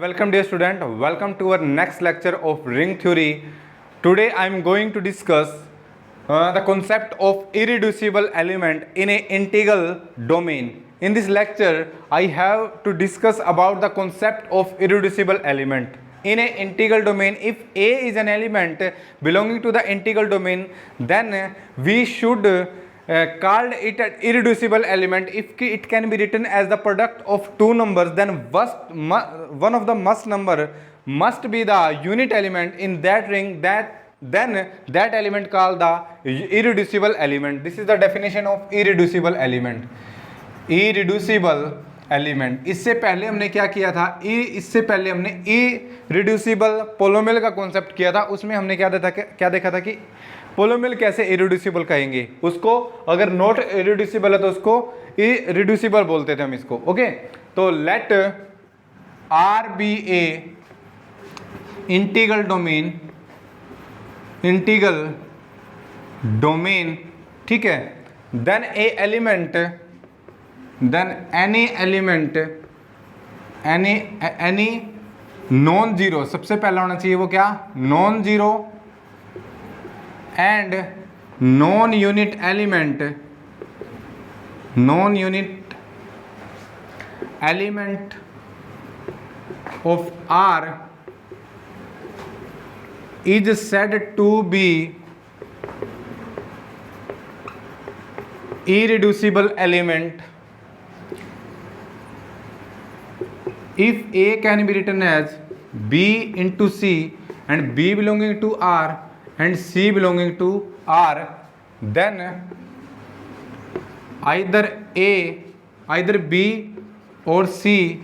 Welcome dear student, welcome to our next lecture of ring theory. Today I am going to discuss the concept of irreducible element in a integral domain. In this lecture I have to discuss about the concept of irreducible element. In an integral domain, if A is an element belonging to the integral domain, then we should called it an irreducible element. If it can be written as the product of two numbers, then one of the must number must be the unit element in that ring, then that element called the irreducible element. This is the definition of irreducible element. irreducible element. इससे पहले हमने क्या किया था, इससे पहले हमने irreducible पोलोमियल का कॉन्सेप्ट किया था. उसमें हमने क्या देखा था कि पोलोमियल कैसे इरिड्यूसिबल कहेंगे. उसको अगर नॉट इरिड्यूसिबल है तो उसको इरिड्यूसिबल बोलते थे हम इसको. ओके, तो let R be a integral domain, ठीक है. Then a element, then any non zero, सबसे पहला होना चाहिए वो क्या, non zero and non unit element of R is said to be irreducible element if A can be written as B into C and B belonging to R and C belonging to R, then either B or C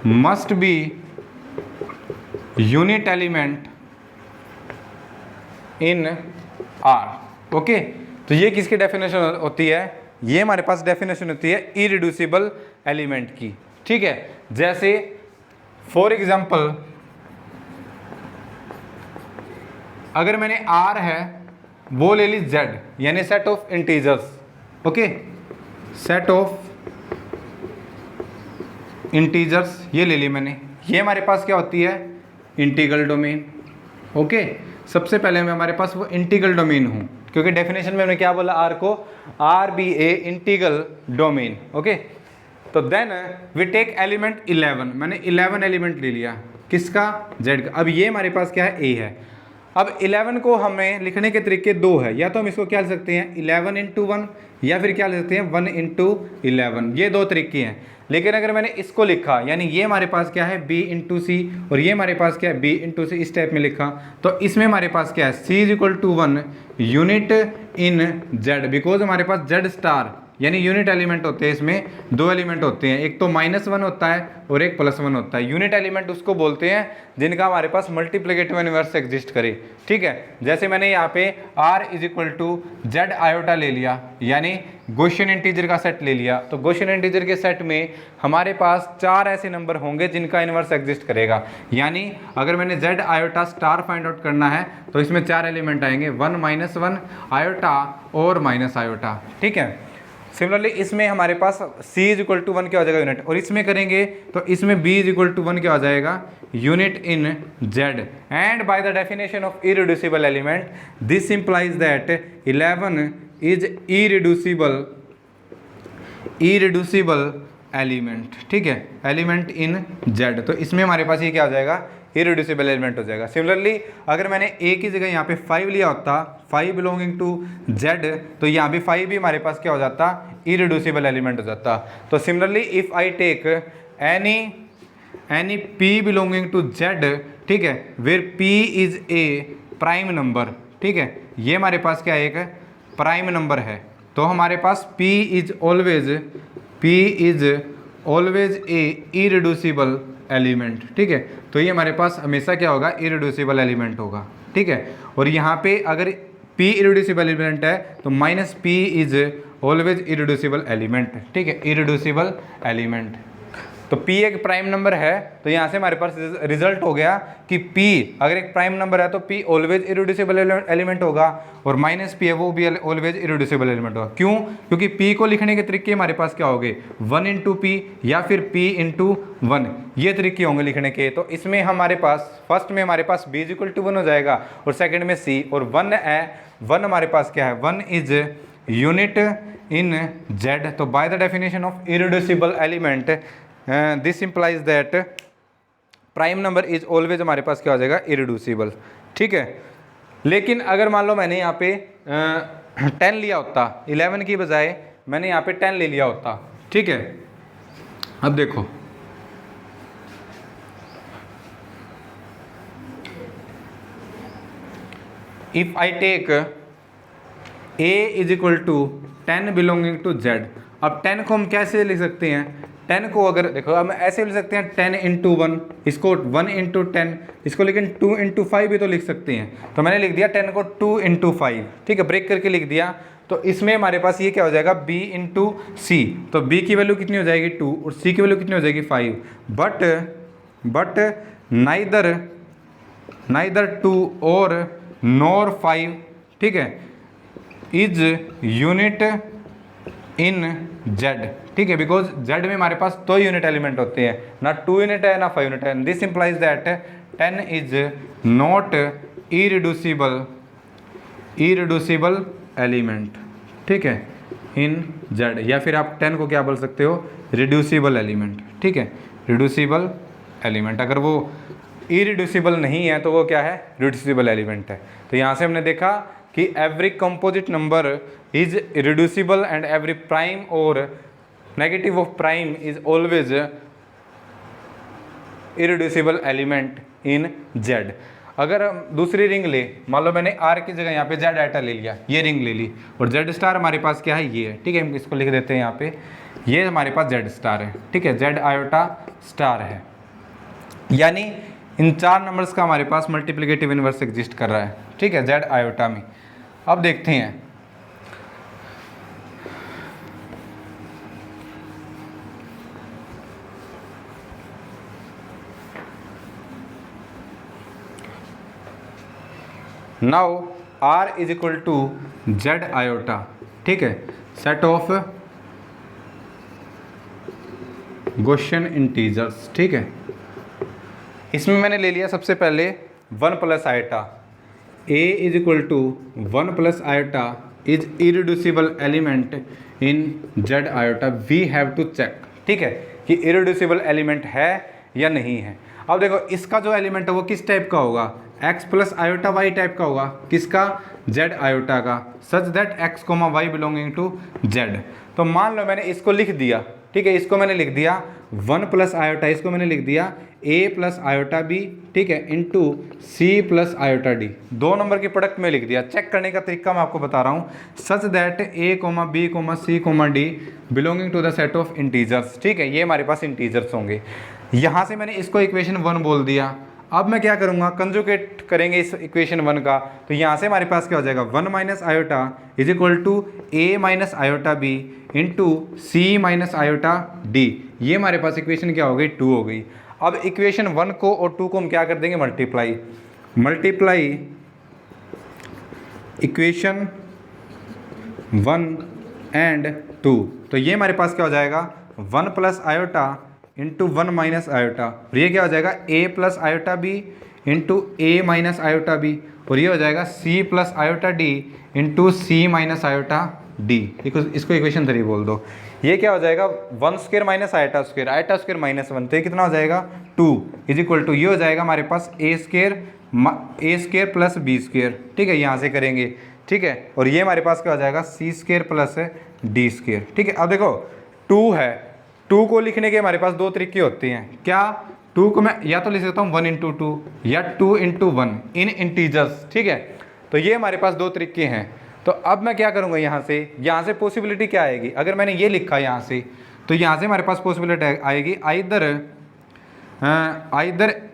must be unit element in R. Okay, तो ये किसकी definition होती है, ये हमारे पास definition होती है irreducible element की. ठीक है, जैसे फॉर एग्जाम्पल अगर मैंने R है वो ले ली Z, यानी set of integers. Okay, set of integers ये ले ली मैंने. ये हमारे पास क्या होती है, इंटीग्रल डोमेन. ओके, सबसे पहले मैं हमारे पास वो इंटीग्रल डोमेन हूँ, क्योंकि डेफिनेशन में हमने क्या बोला, R को are be a integral domain. Okay, तो देन वी टेक एलिमेंट 11. मैंने 11 एलिमेंट ले लिया, किसका, Z का. अब ये हमारे पास क्या है, A है. अब 11 को हमें लिखने के तरीके दो है, या तो हम इसको क्या लिख सकते हैं 11 into 1, या फिर क्या लिख सकते हैं 1 into 11. ये दो तरीके हैं. लेकिन अगर मैंने इसको लिखा, यानी ये हमारे पास क्या है B into C और ये हमारे पास क्या है B into C, इस टाइप में लिखा, तो इसमें हमारे पास क्या है C is equal to 1 unit in Z, because हमारे पास Z स्टार यानी यूनिट एलिमेंट होते हैं. इसमें दो एलिमेंट होते हैं, एक तो -1 होता है और एक +1 होता है. यूनिट एलिमेंट उसको बोलते हैं जिनका हमारे पास मल्टीप्लिकेटिव इनवर्स एग्जिस्ट करे. ठीक है, जैसे मैंने यहाँ पे R is equal to Z iota ले लिया, यानी गॉसियन इंटीजर का सेट ले लिया. तो गॉसियन इंटीजर के सेट में हमारे पास 4 ऐसे नंबर होंगे जिनका इनवर्स एग्जिस्ट करेगा. यानी अगर मैंने Z iota star find out करना है तो इसमें 4 एलिमेंट आएंगे, 1 -1 आयोटा और माइनस आयोटा. ठीक है, सिमिलरली इसमें हमारे पास C इज इक्वल टू 1 क्या हो जाएगा, यूनिट. और इसमें करेंगे तो इसमें B इज इक्वल टू 1 क्या हो जाएगा, unit in Z. And by the definition of irreducible element this implies that 11 is irreducible element. ठीक है, एलिमेंट इन Z. तो इसमें हमारे पास ये क्या हो जाएगा, इरिड्यूसिबल एलिमेंट हो जाएगा. सिमिलरली अगर मैंने A की जगह यहाँ पे 5 लिया होता, 5 बिलोंगिंग टू Z, तो यहाँ पे 5 भी हमारे पास क्या हो जाता, इरिड्यूसिबल एलिमेंट हो जाता. तो similarly if I take any P belonging to Z, ठीक है, where P is a prime number. ठीक है, ये हमारे पास क्या है, एक प्राइम नंबर है. तो हमारे पास P is always a irreducible element. ठीक है, तो ये हमारे पास हमेशा क्या होगा, इरिड्यूसिबल एलिमेंट होगा. ठीक है, और यहाँ पे अगर P इरिड्यूसिबल एलिमेंट है तो -P is always irreducible element. ठीक है, इरिड्यूसिबल एलिमेंट. तो p एक प्राइम नंबर है, तो यहाँ से हमारे पास रिजल्ट हो गया कि p अगर एक प्राइम नंबर है तो p ऑलवेज इरेड्यूसिबल एलिमेंट होगा, और माइनस p है वो भी ऑलवेज इरेड्यूसिबल एलिमेंट होगा। क्यों? क्योंकि p को लिखने के तरीके हमारे पास क्या होंगे, 1 इंटू पी या फिर p इंटू 1, ये तरीके होंगे लिखने के। तो इसमें हमारे पास फर्स्ट में हमारे पास b इक्वल टू 1 हो जाएगा, और सेकेंड में c, और 1 है, 1 हमारे पास क्या है, 1 इज यूनिट इन z। तो bye the definition of irreducible element this implies that prime number is always हमारे पास क्या हो जाएगा, इरेड्यूसिबल। ठीक है, लेकिन अगर मान लो मैंने यहाँ पे 10 लिया होता, 11 की बजाय मैंने यहाँ पे 10 ले लिया होता। ठीक है, अब देखो if I take a is equal to 10 belonging to z। अब 10 को हम कैसे लिख सकते हैं, 10 को अगर देखो हम ऐसे लिख सकते हैं 10 इंटू 1, इसको 1 इंटू 10, इसको लेकिन 2 इंटू 5 भी तो लिख सकते हैं। तो मैंने लिख दिया 10 को 2 इंटू 5, ठीक है, ब्रेक करके लिख दिया। तो इसमें हमारे पास ये क्या हो जाएगा, b इंटू सी। तो b की वैल्यू कितनी हो जाएगी 2, और c की वैल्यू कितनी हो जाएगी 5। बट नाइदर 2 और नॉर 5, ठीक है, इज यूनिट इन z। ठीक है, बिकॉज z में हमारे पास 2 यूनिट एलिमेंट होते हैं, ना 2 यूनिट है ना 5 यूनिट है। This implies that 10 is not irreducible element, ठीक है, इन z। या फिर आप 10 को क्या बोल सकते हो, रिड्यूसिबल एलिमेंट। ठीक है, रिड्यूसिबल एलिमेंट, अगर वो इरेड्यूसिबल नहीं है तो वो क्या है, रिड्यूसिबल एलिमेंट है। तो यहाँ से हमने देखा कि every composite number is reducible and every prime और negative of prime is always irreducible element in z। अगर हम दूसरी रिंग ले, मान लो मैंने r की जगह यहाँ पे z आइटा ले लिया, ये रिंग ले ली, और z स्टार हमारे पास क्या है, ये है। ठीक है, हम इसको लिख देते हैं यहाँ पे, ये हमारे पास z स्टार है। ठीक है, z आयोटा स्टार है, यानी इन 4 नंबर्स का हमारे पास मल्टीप्लिकेटिव इनवर्स एग्जिस्ट कर रहा है। ठीक है, z आयोटा में। अब देखते हैं now r is equal to z iota. ठीक है, सेट ऑफ गॉसियन इंटीजर्स। ठीक है, इसमें मैंने ले लिया सबसे पहले 1 plus iota. a is equal to 1 plus iota is irreducible element in z iota. We have to check, ठीक है, कि इरेड्यूसिबल एलिमेंट है या नहीं है। अब देखो इसका जो एलिमेंट है वो किस टाइप का होगा, x plus iota y type का होगा। किसका, z आयोटा का, such that x comma y belonging to z। तो मान लो मैंने इसको लिख दिया, ठीक है, इसको मैंने लिख दिया 1 प्लस आयोटा, इसको मैंने लिख दिया a प्लस आयोटा b, ठीक है, into c plus iota d। 2 number के प्रोडक्ट में लिख दिया। चेक करने का तरीका मैं आपको बता रहा हूँ, such that a comma b comma c comma d belonging to the set of integers. ठीक है, ये हमारे पास इंटीजर्स होंगे। यहाँ से मैंने इसको इक्वेशन 1 बोल दिया। अब मैं क्या करूँगा, कंजुगेट करेंगे इस इक्वेशन 1 का। तो यहाँ से हमारे पास क्या हो जाएगा, 1 minus iota is equal to a minus iota b into C minus iota d। ये हमारे पास इक्वेशन क्या हो गई, 2 हो गई। अब इक्वेशन 1 को और 2 को हम क्या कर देंगे, मल्टीप्लाई इक्वेशन 1 एंड 2। तो ये हमारे पास क्या हो जाएगा, 1 plus iota into 1 minus iota, और ये क्या हो जाएगा a plus iota b into a minus iota b, और ये हो जाएगा c plus iota d into c minus iota d। इसको इक्वेशन 3 बोल दो। ये क्या हो जाएगा, 1 square minus iota square minus 1, तो ये कितना हो जाएगा 2 इज इक्वल टू, ये हो जाएगा हमारे पास a square plus b square. ठीक है, यहाँ से करेंगे, ठीक है, और ये हमारे पास क्या हो जाएगा c square plus d square. ठीक है, अब देखो 2 है, 2 को लिखने के हमारे पास 2 तरीके होते हैं। क्या, 2 को मैं या तो लिख सकता हूँ 1 इंटू 2 या 2 इंटू 1 इन इंटीजर्स। ठीक है, तो ये हमारे पास 2 तरीके हैं। तो अब मैं क्या करूँगा, यहाँ से पॉसिबिलिटी क्या आएगी, अगर मैंने ये लिखा यहाँ से, तो यहाँ से हमारे पास पॉसिबिलिटी आएगी either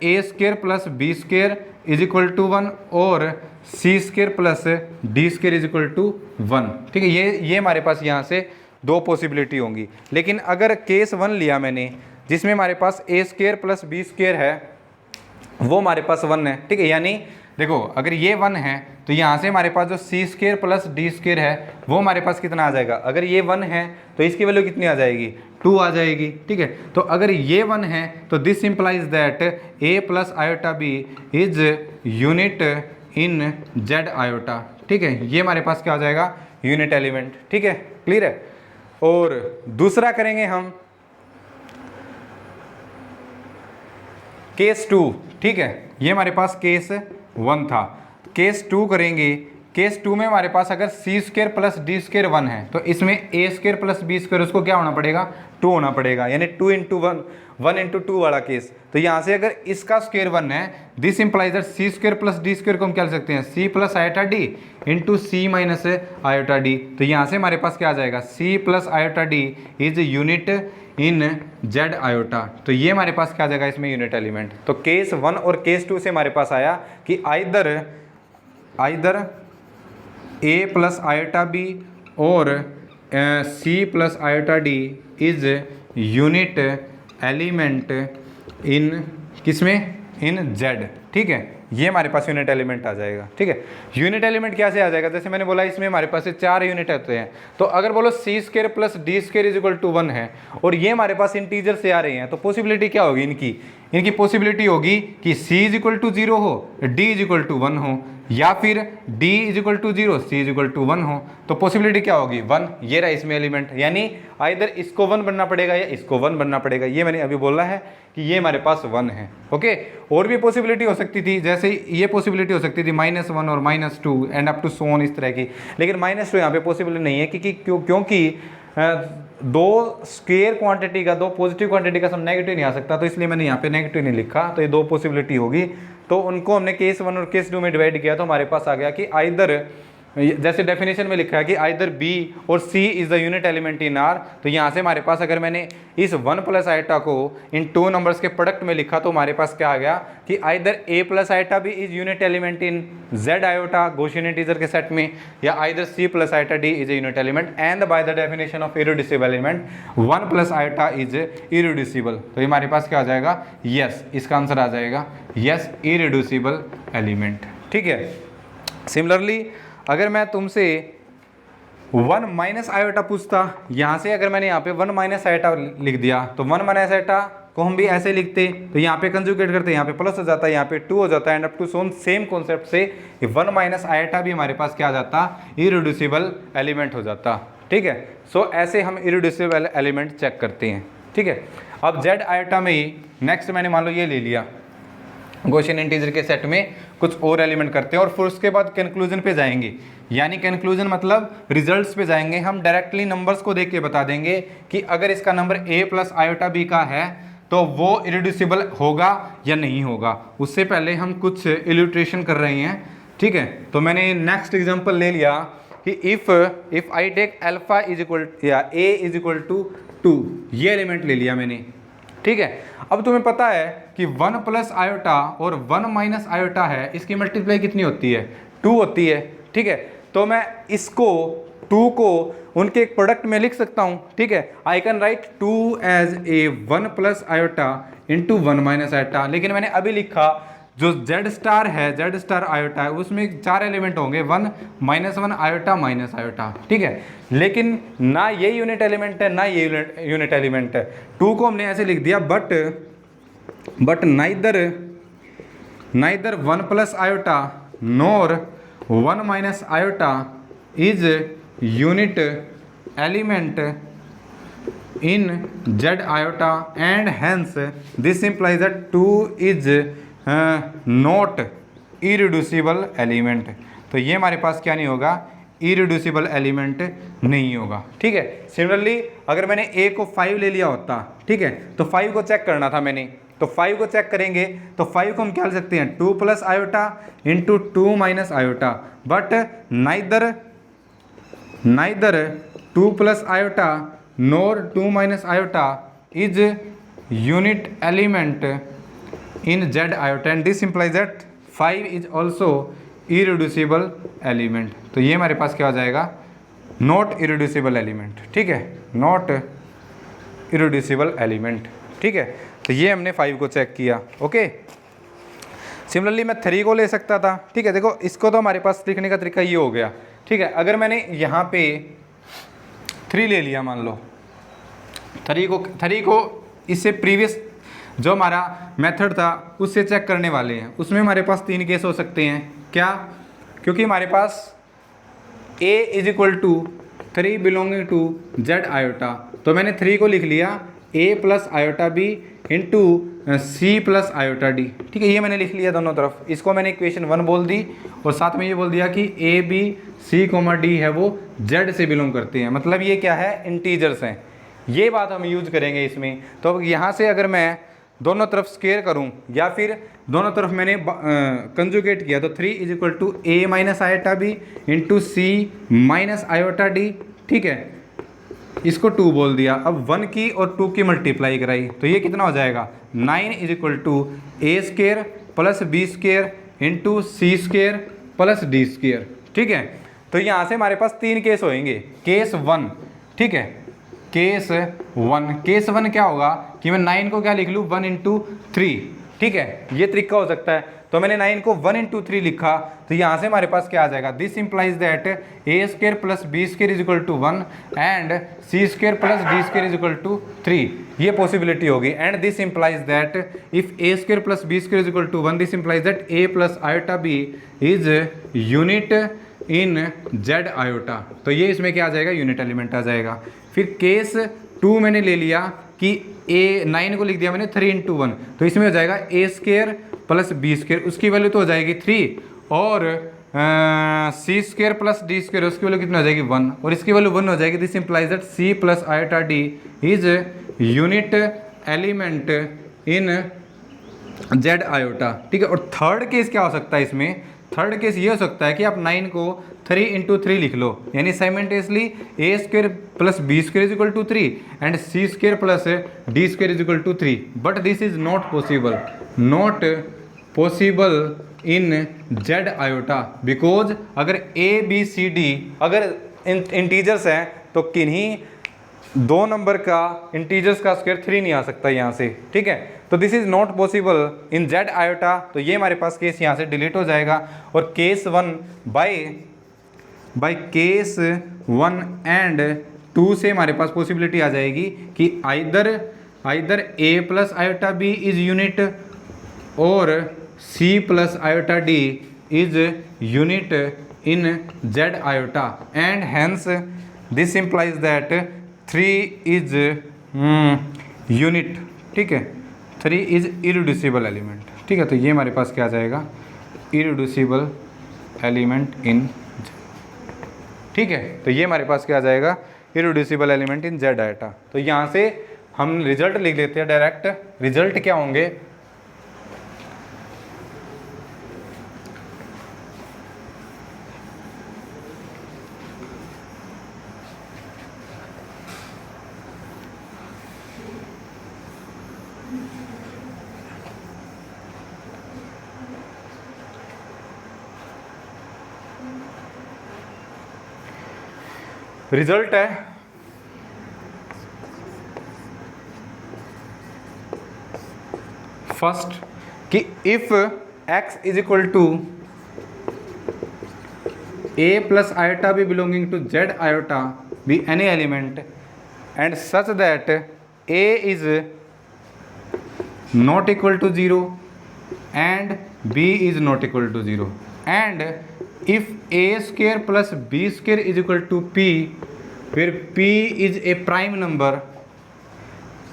a square plus b square is equal to 1 और c square plus d square is equal to 1। ठीक है, ये हमारे पास यहाँ से 2 पॉसिबिलिटी होंगी। लेकिन अगर केस 1 लिया मैंने, जिसमें हमारे पास ए स्क्वायर प्लस बी स्क्वायर है वो हमारे पास 1 है, ठीक है। यानी देखो अगर ये 1 है तो यहाँ से हमारे पास जो सी स्क्वायर प्लस डी स्क्वायर है वो हमारे पास कितना आ जाएगा, अगर ये 1 है तो इसकी वैल्यू कितनी आ जाएगी, 2 आ जाएगी, ठीक है। तो अगर ये 1 है तो this implies that a plus iota B is unit in Z iota, ठीक है। ये हमारे पास क्या हो जाएगा, यूनिट एलिमेंट, ठीक है, क्लियर है। और दूसरा करेंगे हम केस 2, ठीक है। ये हमारे पास केस 1 था, केस 2 करेंगे। केस 2 में हमारे पास अगर सी स्क्वायर प्लस डी स्क्वायर 1 है तो इसमें ए स्क्वायर प्लस बी स्क्वायर उसको क्या होना पड़ेगा, 2 होना पड़ेगा, यानी 2 इंटू 1, 1 इंटू 2 वाला केस। तो यहाँ से अगर इसका स्क्वायर 1 है, this implies that C square plus D square को हम क्या लिख सकते हैं, C plus iota D into सी माइनस आयोटा डी। तो यहाँ से हमारे पास क्या आ जाएगा, C plus iota D is unit in Z iota. तो ये हमारे पास क्या आ जाएगा इसमें, यूनिट एलिमेंट। तो केस 1 और केस 2 से हमारे पास आया कि आइदर ए प्लस आयोटा बी और सी plus iota D is unit element in किसमें, इन जेड, ठीक है। ये हमारे पास यूनिट एलिमेंट आ जाएगा, ठीक है। यूनिट एलिमेंट कैसे आ जाएगा, जैसे मैंने बोला इसमें हमारे पास 4 यूनिट होते हैं। तो अगर बोलो C square plus D square is equal to 1 है और ये हमारे पास इंटीजर से आ रहे हैं, तो पॉसिबिलिटी क्या होगी इनकी पॉसिबिलिटी होगी कि c इज इक्वल टू 0 हो, d इज इक्वल टू 1 हो, या फिर d is equal to 0, c is equal to 1 हो। तो पॉसिबिलिटी क्या होगी, 1। ये रहा इसमें एलिमेंट, यानी आइदर इसको 1 बनना पड़ेगा या इसको 1 बनना पड़ेगा। ये मैंने अभी बोला है कि ये हमारे पास 1 है, ओके। और भी पॉसिबिलिटी हो सकती थी, जैसे ये पॉसिबिलिटी हो सकती थी -1 और -2 and up to so on, इस तरह की। लेकिन -2 यहाँ पे पॉसिबिलिटी नहीं है क्योंकि दो स्क्वायर क्वांटिटी का, दो पॉजिटिव क्वांटिटी का सब नेगेटिव नहीं आ सकता, तो इसलिए मैंने यहाँ पे नेगेटिव नहीं लिखा। तो ये 2 पॉसिबिलिटी होगी, तो उनको हमने केस 1 और केस 2 में डिवाइड किया, तो हमारे पास आ गया कि आइदर, जैसे डेफिनेशन में लिखा है कि आइदर बी और C is the unit element in R. तो यहाँ से हमारे पास अगर मैंने इस 1 प्लस आइटा को इन 2 नंबर्स के प्रोडक्ट में लिखा तो हमारे पास क्या आ गया कि either A plus iota b is unit element in Z iota Gaussian integer के सेट में, या either c plus iota d is a unit element and by the definition of irreducible element 1 plus iota is irreducible. तो हमारे पास क्या आ जाएगा, yes, इसका आंसर आ जाएगा यस, इरेड्यूसिबल एलिमेंट, ठीक है। सिमिलरली अगर मैं तुमसे 1 माइनस आयोटा पूछता, यहाँ से अगर मैंने यहाँ पे 1 माइनस आयोटा लिख दिया तो 1 माइनस आयोटा को हम भी ऐसे लिखते, तो यहाँ पे कंजुगेट करते, यहाँ पे प्लस हो जाता है, यहाँ पे 2 हो जाता है, and up to so on same concept से 1 माइनस आयोटा भी हमारे पास क्या आ जाता, इरेड्यूसिबल एलिमेंट हो जाता, ठीक है। सो ऐसे हम इरेड्यूसिबल एलिमेंट चेक करते हैं, ठीक है। अब जेड आयोटा में ही नेक्स्ट मैंने मान लो ये ले लिया, गॉसियन इंटीजर के सेट में कुछ और एलिमेंट करते हैं और फिर उसके बाद कंक्लूजन पे जाएंगे, यानी कंक्लूजन मतलब रिजल्ट्स पे जाएंगे। हम डायरेक्टली नंबर्स को देख के बता देंगे कि अगर इसका number a plus iota b का है तो वो इरेड्यूसिबल होगा या नहीं होगा। उससे पहले हम कुछ इल्यूस्ट्रेशन कर रहे हैं, ठीक है। तो मैंने नेक्स्ट एग्जांपल ले लिया कि if I take alpha is equal या a इज इक्वल टू 2, ये एलिमेंट ले लिया मैंने, ठीक है। अब तुम्हें पता है कि 1 प्लस आयोटा और 1 माइनस आयोटा है, इसकी मल्टीप्लाई कितनी होती है, 2 होती है, ठीक है। तो मैं इसको 2 को उनके एक प्रोडक्ट में लिख सकता हूँ, ठीक है। I can write 2 as a 1 plus iota into 1 minus iota. लेकिन मैंने अभी लिखा जो जेड स्टार है, जेड स्टार आयोटा है, उसमें 4 एलिमेंट होंगे, 1 -1 आयोटा माइनस आयोटा, ठीक है। लेकिन ना ये यूनिट एलिमेंट है ना ये यूनिट एलिमेंट है। 2 को हमने ऐसे लिख दिया, but neither 1 plus iota NOR 1 minus iota is unit element in Z iota, and hence this implies that 2 is not irreducible element. तो ये हमारे पास क्या नहीं होगा, इरिड्यूसिबल एलिमेंट नहीं होगा। ठीक है। सिमिलरली अगर मैंने ए को 5 ले लिया होता, ठीक है, तो 5 को चेक करना था मैंने, तो 5 को चेक करेंगे तो 5 को हम क्या ले सकते हैं 2 plus iota into 2 minus iota, but neither 2 plus iota NOR 2 minus iota is unit element in Z iota, and this implies that 5 is also irreducible element. तो ये हमारे पास क्या हो जाएगा, नॉट इरिड्यूसिबल एलिमेंट। ठीक है, नॉट इरिड्यूसिबल एलिमेंट। ठीक है, तो ये हमने 5 को चेक किया। ओके, सिमिलरली मैं 3 को ले सकता था। ठीक है, देखो इसको तो हमारे पास लिखने का तरीका ये हो गया। ठीक है, अगर मैंने यहाँ पे 3 ले लिया, मान लो 3 को इससे प्रीवियस जो हमारा मेथड था उससे चेक करने वाले हैं, उसमें हमारे पास 3 केस हो सकते हैं। क्या? क्योंकि हमारे पास a is equal to 3 belonging to z iota, तो मैंने 3 को लिख लिया a plus iota b into c plus iota d. ठीक है, ये मैंने लिख लिया दोनों तरफ। इसको मैंने इक्वेशन 1 बोल दी और साथ में ये बोल दिया कि a b c d है वो z से बिलोंग करते हैं, मतलब ये क्या है, इंटीजर्स हैं। ये बात हम यूज करेंगे इसमें। तो अब यहाँ से अगर मैं दोनों तरफ स्केयर करूं या फिर दोनों तरफ मैंने कंजुगेट किया, तो 3 is equal to a minus iota b into C minus iota d. ठीक है, इसको 2 बोल दिया। अब 1 की और 2 की मल्टीप्लाई कराई, तो ये कितना हो जाएगा, 9 is equal to a square plus b square into c square plus d square. ठीक है, तो यहाँ से हमारे पास 3 केस होंगे। केस 1, ठीक है, केस 1 क्या होगा कि मैं 9 को क्या लिख लूँ, 1 इंटू 3। ठीक है, ये तरीका हो सकता है। तो मैंने 9 को 1 इंटू 3 लिखा, तो यहाँ से हमारे पास क्या आ जाएगा, this implies that a square plus b square is equal to 1 and c square plus d square is equal to 3। ये पॉसिबिलिटी होगी। And this implies that if a square plus b square is equal to 1, this implies that a plus iota B is unit in Z iota. तो ये इसमें क्या आ जाएगा, unit element आ जाएगा। फिर केस 2 मैंने ले लिया कि ए 9 को लिख दिया मैंने 3 इंटू 1, तो इसमें हो जाएगा ए स्क्र प्लस बी स्क्र, उसकी वैल्यू तो हो जाएगी 3, और सी स्क्र प्लस डी स्क्र, उसकी वैल्यू कितनी हो जाएगी 1, और इसकी वैल्यू 1 हो जाएगी। This implies that c plus iota D is unit element in Z iota. ठीक है, और थर्ड केस क्या हो सकता है इसमें, थर्ड केस ये हो सकता है कि आप 9 को 3 इंटू 3 लिख लो, यानी simultaneously a square plus b square is equal to 3 and c square plus d square is equal to 3, but this is not possible in Z iota, because अगर ए बी सी डी अगर integers हैं तो किन्हीं 2 number का integers का square 3 नहीं आ सकता यहाँ से। ठीक है, तो this is not possible in Z iota, तो ये हमारे पास केस यहाँ से डिलीट हो जाएगा। और केस 1 बाय केस 1 एंड 2 से हमारे पास पॉसिबिलिटी आ जाएगी कि either A plus iota B is unit और सी plus iota D is unit in Z iota, and hence this implies that 3 is unit. ठीक है, 3 इज इरिड्यूसिबल एलिमेंट। ठीक है, तो ये हमारे पास क्या आ जाएगा, इरिड्यूसिबल एलिमेंट इन। ठीक है, तो ये हमारे पास क्या आ जाएगा, irreducible element in Z iota. तो यहाँ से हम रिजल्ट लिख लेते हैं डायरेक्ट। रिजल्ट क्या होंगे, रिजल्ट है फर्स्ट कि if x is equal to a plus iota b belonging to z iota be any element and such that a is not equal to 0 and b is not equal to 0 and if a square plus b square is equal to p, where p is a prime number,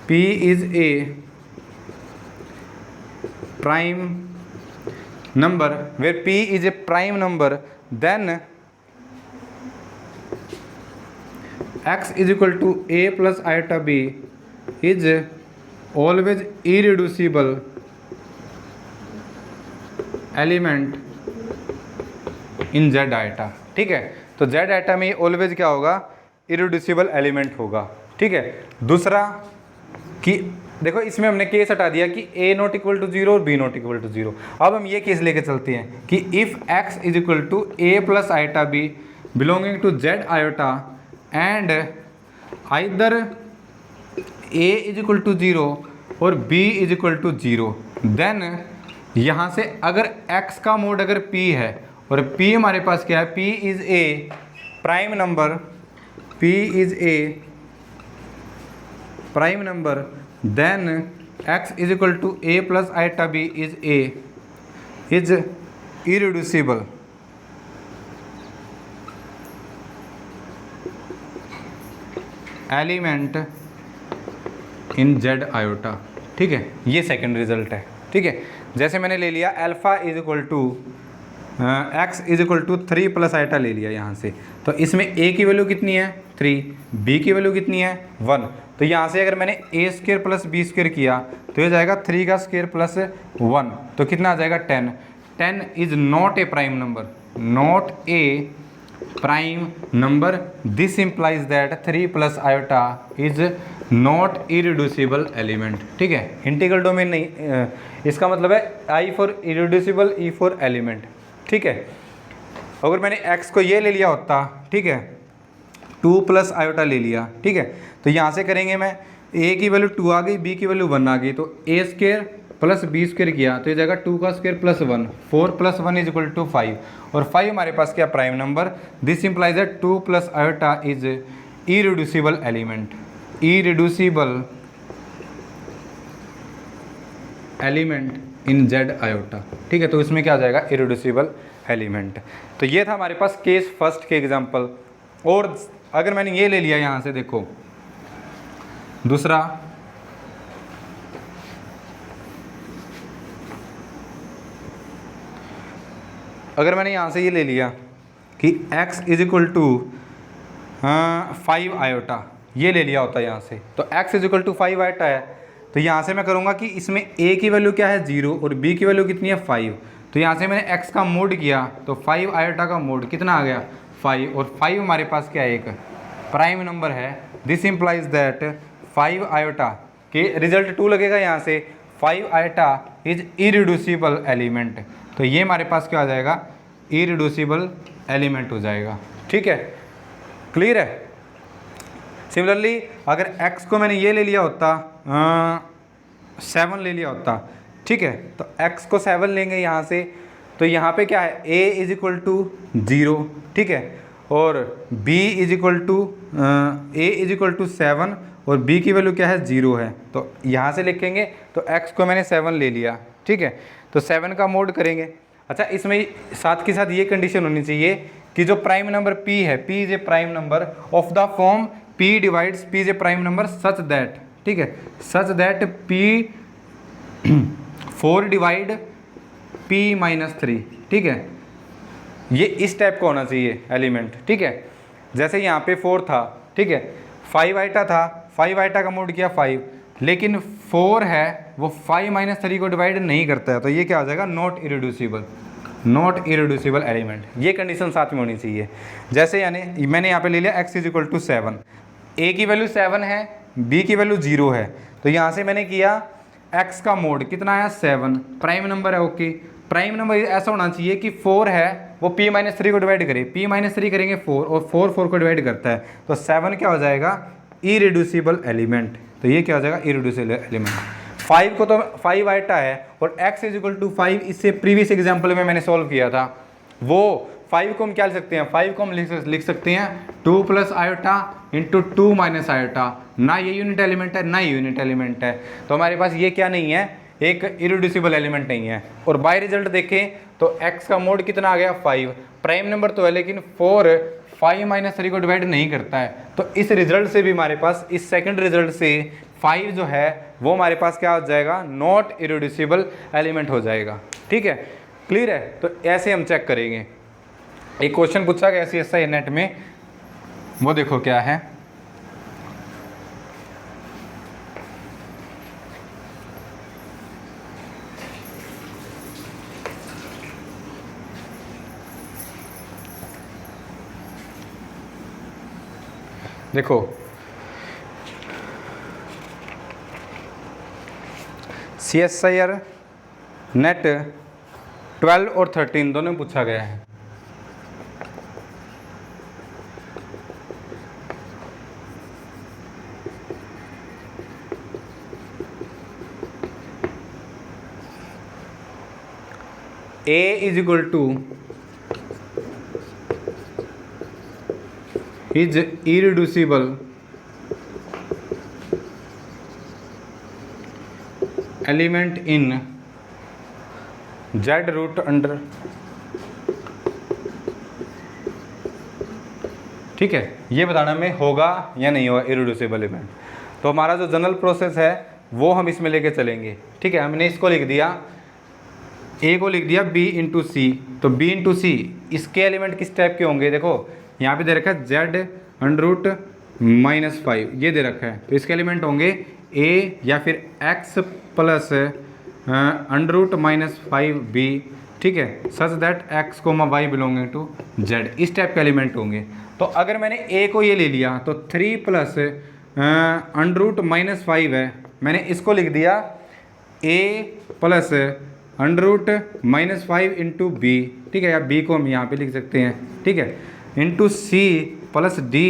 p is a prime number, where p is a prime number, then x is equal to a plus iota b is always irreducible element in Z iota. ठीक है, तो Z iota में always क्या होगा, irreducible element होगा। ठीक है, दूसरा कि देखो इसमें हमने केस हटा दिया कि a नॉट इक्वल टू 0 और b नॉट इक्वल टू 0। अब हम ये केस लेके चलते हैं कि if x is equal to a plus iota b belonging to z iota and either a is equal to 0 और b is equal to 0, then यहाँ से अगर x का मोड अगर p है और p हमारे पास क्या है, p is a prime number, p is a prime number, then x is equal to a plus iota b is a is irreducible element in Z iota. ठीक है, ये सेकंड रिजल्ट है। ठीक है, जैसे मैंने ले लिया alpha is equal to x is equal to 3 plus iota ले लिया यहाँ से, तो इसमें a की वैल्यू कितनी है 3, b की वैल्यू कितनी है 1, तो यहाँ से अगर मैंने a square plus b square किया तो ये जाएगा 3 का स्क्र प्लस 1, तो कितना आ जाएगा 10। 10 is not a prime number, not a prime number, this implies that 3 plus iota is not irreducible element. ठीक है, इंटीग्रल डोमेन नहीं, इसका मतलब है I for irreducible, E for element. ठीक है, अगर मैंने x को ये ले लिया होता, ठीक है 2 प्लस आयोटा ले लिया, ठीक है, तो यहाँ से करेंगे मैं a की वैल्यू 2 आ गई, b की वैल्यू 1 आ गई, तो a square plus b square किया तो ये जाएगा 2 का square plus 1, 4 plus 1 is equal to 5, और 5 हमारे पास क्या prime number, this implies that 2 plus iota is irreducible element, irreducible element in Z iota. ठीक है, तो इसमें क्या आ जाएगा इरिड्यूसिबल एलिमेंट। तो ये था हमारे पास केस फर्स्ट के एग्जांपल। और अगर मैंने ये ले लिया यहाँ से, देखो दूसरा, अगर मैंने यहाँ से ये ले लिया कि x is equal to 5 iota, ये ले लिया होता है यहाँ से, तो x is equal to 5 iota है, तो यहाँ से मैं करूँगा कि इसमें a की वैल्यू क्या है 0 और b की वैल्यू कितनी है 5, तो यहाँ से मैंने x का मोड किया तो 5 आयोटा का मोड कितना आ गया 5, और 5 हमारे पास क्या है एक प्राइम नंबर है, दिस इम्प्लाइज दैट 5 आयोटा के रिजल्ट 2 लगेगा यहाँ से, 5 आयोटा इज इरिड्यूसिबल एलिमेंट, तो ये हमारे पास क्या आ जाएगा इरिड्यूसिबल एलिमेंट हो जाएगा। ठीक है, क्लियर है। सिमिलरली अगर x को मैंने ये ले लिया होता 7 ले लिया होता, ठीक है, तो x को 7 लेंगे यहाँ से, तो यहाँ पे क्या है a इज इक्वल टू 0, ठीक है, और b is equal to a is equal to 7 और b की वैल्यू क्या है 0 है, तो यहाँ से लिखेंगे, तो x को मैंने 7 ले लिया, ठीक है, तो 7 का मोड करेंगे। अच्छा, इसमें साथ के साथ ये कंडीशन होनी चाहिए कि जो प्राइम नंबर p है, p is a prime number of the form p divides p is a prime number such that, ठीक है, such that p 4 divide p minus 3, ठीक है, ये इस टाइप का होना चाहिए एलिमेंट। ठीक है, जैसे यहाँ पे 4 था, ठीक है, 5 आइटा था, 5 आइटा का मोड किया 5, लेकिन 4 है वो 5 माइनस 3 को डिवाइड नहीं करता है, तो ये क्या हो जाएगा not irreducible, not irreducible element. ये कंडीशन साथ में होनी चाहिए। जैसे यानी मैंने यहाँ पे ले लिया x is equal to 7, a की वैल्यू 7 है, b की वैल्यू 0 है, तो यहाँ से मैंने किया x का मोड कितना आया 7, प्राइम नंबर है, ओके, प्राइम नंबर ऐसा होना चाहिए कि 4 है वो p माइनस 3 को डिवाइड करे, p माइनस 3 करेंगे 4 और 4 को डिवाइड करता है, तो 7 क्या हो जाएगा इरिड्यूसिबल एलिमेंट, तो ये क्या हो जाएगा इरिड्यूसिबल एलिमेंट। 5 को तो 5 आइटा है और x इज इक्वल टू 5, इससे प्रीवियस एग्जाम्पल में मैंने सॉल्व किया था, वो 5 को हम क्या लिख सकते हैं, 5 को हम लिख सकते हैं 2 plus iota into 2 minus iota, ना ये यूनिट एलिमेंट है ना ये यूनिट एलिमेंट है, तो हमारे पास ये क्या नहीं है, एक इरिड्यूसिबल एलिमेंट नहीं है। और बाय रिजल्ट देखें तो x का मोड कितना आ गया 5, प्राइम नंबर तो है लेकिन 4 5 माइनस 3 को डिवाइड नहीं करता है, तो इस रिजल्ट से भी हमारे पास, इस सेकंड रिजल्ट से 5 जो है वो हमारे पास क्या हो जाएगा नॉट इरिड्यूसिबल एलिमेंट हो जाएगा। ठीक है, क्लियर है। तो ऐसे हम चेक करेंगे। एक क्वेश्चन पूछा गया CSI नेट में, वो देखो क्या है, देखो CSIR नेट 12 और 13 दोनों में पूछा गया है। A is equal to is irreducible element in z root under, ठीक है, ये बताना में होगा या नहीं होगा इरिड्यूसिबल एलिमेंट। तो हमारा जो जनरल प्रोसेस है वो हम इसमें लेके चलेंगे, ठीक है। हमने इसको लिख दिया, ए को लिख दिया b इंटू सी, तो b इंटू सी इसके एलिमेंट किस टाइप के होंगे, देखो यहाँ पे दे रखा है जेड अंडर रूट -5, ये दे रखा है, तो इसके एलिमेंट होंगे a या फिर x plus under root -5b, ठीक है, such that x comma y belonging to z, इस टाइप के एलिमेंट होंगे। तो अगर मैंने a को ये ले लिया तो 3 प्लस अंडर रूट -5 है, मैंने इसको लिख दिया a plus under root -5 into b, ठीक है, या b को हम यहाँ पे लिख सकते हैं, ठीक है, into c plus d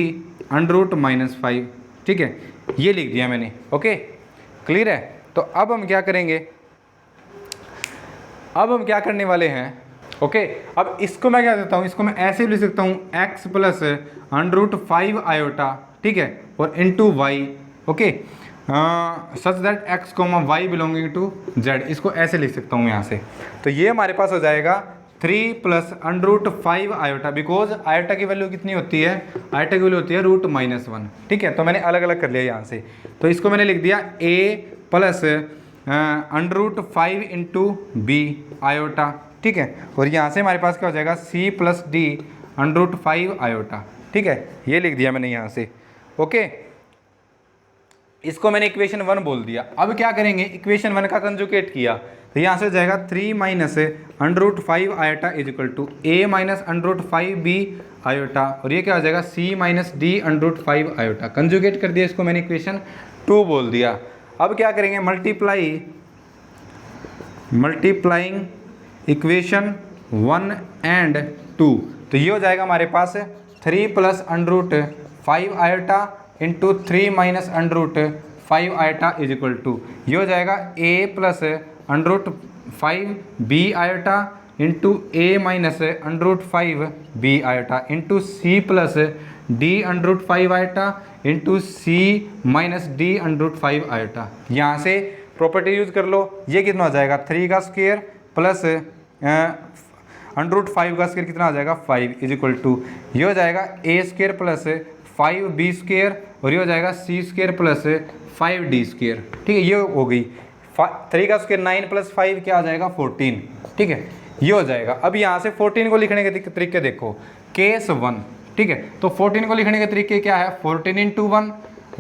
under root -5, ठीक है, ये लिख दिया मैंने। ओके, क्लियर है। तो अब हम क्या करेंगे, अब हम क्या करने वाले हैं, ओके, अब इसको मैं क्या देता हूँ, इसको मैं ऐसे भी लिख सकता हूँ x plus under root 5 iota, ठीक है, और into y, okay, such that x comma y belonging to z, इसको ऐसे लिख सकता हूँ यहाँ से। तो ये हमारे पास हो जाएगा 3 plus under root 5 iota, because iota की वैल्यू कितनी होती है, आयोटा की वैल्यू होती है √-1, ठीक है। तो मैंने अलग अलग कर लिया यहाँ से, तो इसको मैंने लिख दिया a plus under root 5 into b iota, ठीक है, और यहाँ से हमारे पास क्या हो जाएगा c plus d under root 5 iota, ठीक है, ये लिख दिया मैंने यहाँ से। ओके, इसको मैंने इक्वेशन 1 बोल दिया। अब क्या करेंगे, इक्वेशन 1 का कंजुगेट किया, तो यहाँ से हो जाएगा 3 minus under root 5 iota is equal to a minus under root 5b iota, और ये क्या हो जाएगा c minus D under root 5 iota. Conjugate कर दिया, इसको मैंने इक्वेशन 2 बोल दिया। अब क्या करेंगे, मल्टीप्लाइंग इक्वेशन 1 एंड 2, तो ये हो जाएगा हमारे पास 3 plus under root 5 iota into 3 minus under root 5 iota is equal to, ये हो जाएगा a plus under root 5b iota into a minus under root 5b iota into c plus d under root 5 iota into c minus d under root 5 iota. यहाँ से property use कर लो, ये कितना हो जाएगा 3 का स्क्वायर प्लस अंडर रूट 5 का square कितना हो जाएगा 5 इज इक्वल टू, ये हो जाएगा a square plus 5b square, और ये हो जाएगा c square plus 5d square, ठीक है, ये हो गई 3 का स्क्वायर 9 प्लस 5 क्या आ जाएगा 14, ठीक है, ये हो जाएगा। अब यहाँ से 14 को लिखने के तरीके देखो, केस 1, ठीक है, तो 14 को लिखने के तरीके क्या है, 14 इंटू 1,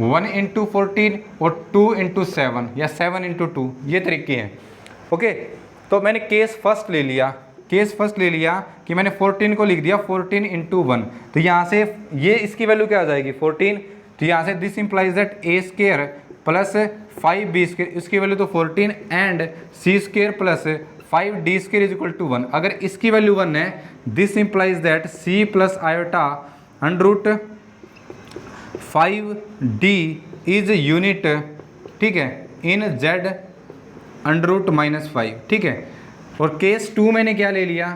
1 इंटू 14 और 2 इंटू 7 या 7 इंटू 2, ये तरीके हैं। ओके, तो मैंने केस फर्स्ट ले लिया, कि मैंने 14 को लिख दिया 14 इंटू 1, तो यहाँ से ये इसकी वैल्यू क्या आ जाएगी 14, तो यहाँ से this implies that a square plus 5b square, इसकी वैल्यू तो 14 and c square plus 5d square is equal to 1। अगर इसकी वैल्यू 1 है, this implies that c plus iota under root 5d is unit, ठीक है, इन z अंडर रूट -5, ठीक है। और केस 2 मैंने क्या ले लिया,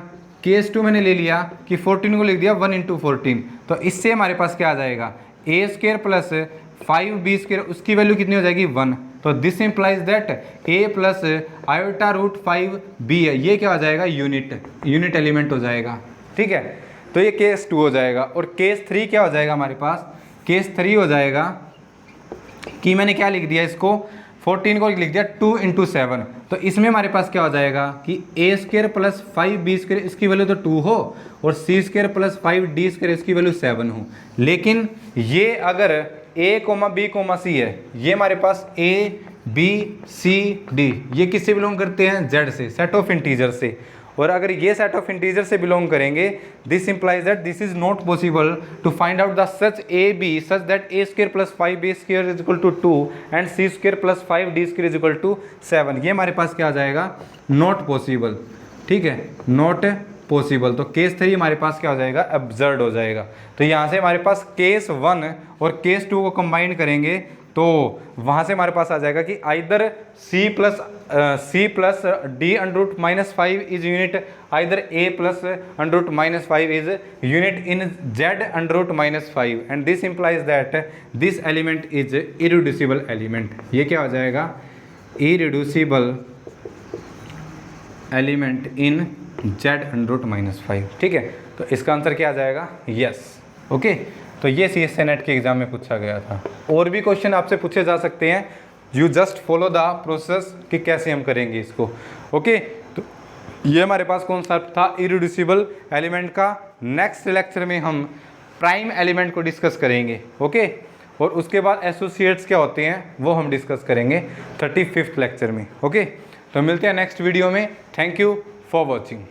केस 2 मैंने ले लिया कि 14 को लिख दिया 1 इंटू 14, तो इससे हमारे पास क्या आ जाएगा a square plus 5b square, उसकी वैल्यू कितनी हो जाएगी 1, तो this implies that a plus iota root 5b है, ये क्या हो जाएगा यूनिट एलिमेंट हो जाएगा, ठीक है। तो ये केस 2 हो जाएगा। और केस 3 क्या हो जाएगा हमारे पास, केस 3 हो जाएगा कि मैंने क्या लिख दिया, इसको 14 को लिख दिया 2 इंटू 7, तो इसमें हमारे पास क्या हो जाएगा कि a square plus 5b square इसकी वैल्यू तो 2 हो और c square plus 5d square इसकी वैल्यू 7 हो। लेकिन ये अगर a, b, c है, ये हमारे पास a, b, c, d ये किससे बिलोंग करते हैं, z से, सेट ऑफ इंटीजर से। और अगर ये सेट ऑफ इंटीजर से बिलोंग करेंगे, this implies that this is not possible to find out the such A B such that a square plus 5b square is equal to 2 and c square plus 5d square is equal to 7। ये हमारे पास क्या आ जाएगा, not possible, ठीक है, not possible. तो case 3 हमारे पास क्या हो जाएगा, एब्सर्ड हो जाएगा। तो यहाँ से हमारे पास केस 1 और केस 2 को कंबाइन करेंगे तो वहाँ से हमारे पास आ जाएगा कि either c plus d under root minus 5 is unit, either a plus under root minus 5 is unit in z under root minus 5 and this implies that this element is irreducible element. ये क्या हो जाएगा, irreducible element in z under root minus 5। ठीक है, तो इसका answer क्या आ जाएगा, यस। ओके, तो ये CSA नेट के एग्जाम में पूछा गया था। और भी क्वेश्चन आपसे पूछे जा सकते हैं, you just follow the process कि कैसे हम करेंगे इसको। ओके, तो ये हमारे पास कौन सा था, इरिड्यूसिबल एलिमेंट का। नेक्स्ट लेक्चर में हम प्राइम एलिमेंट को डिस्कस करेंगे। ओके, और उसके बाद एसोसिएट्स क्या होते हैं वो हम डिस्कस करेंगे 35th लेक्चर में। ओके, तो मिलते हैं नेक्स्ट वीडियो में। Thank you for watching.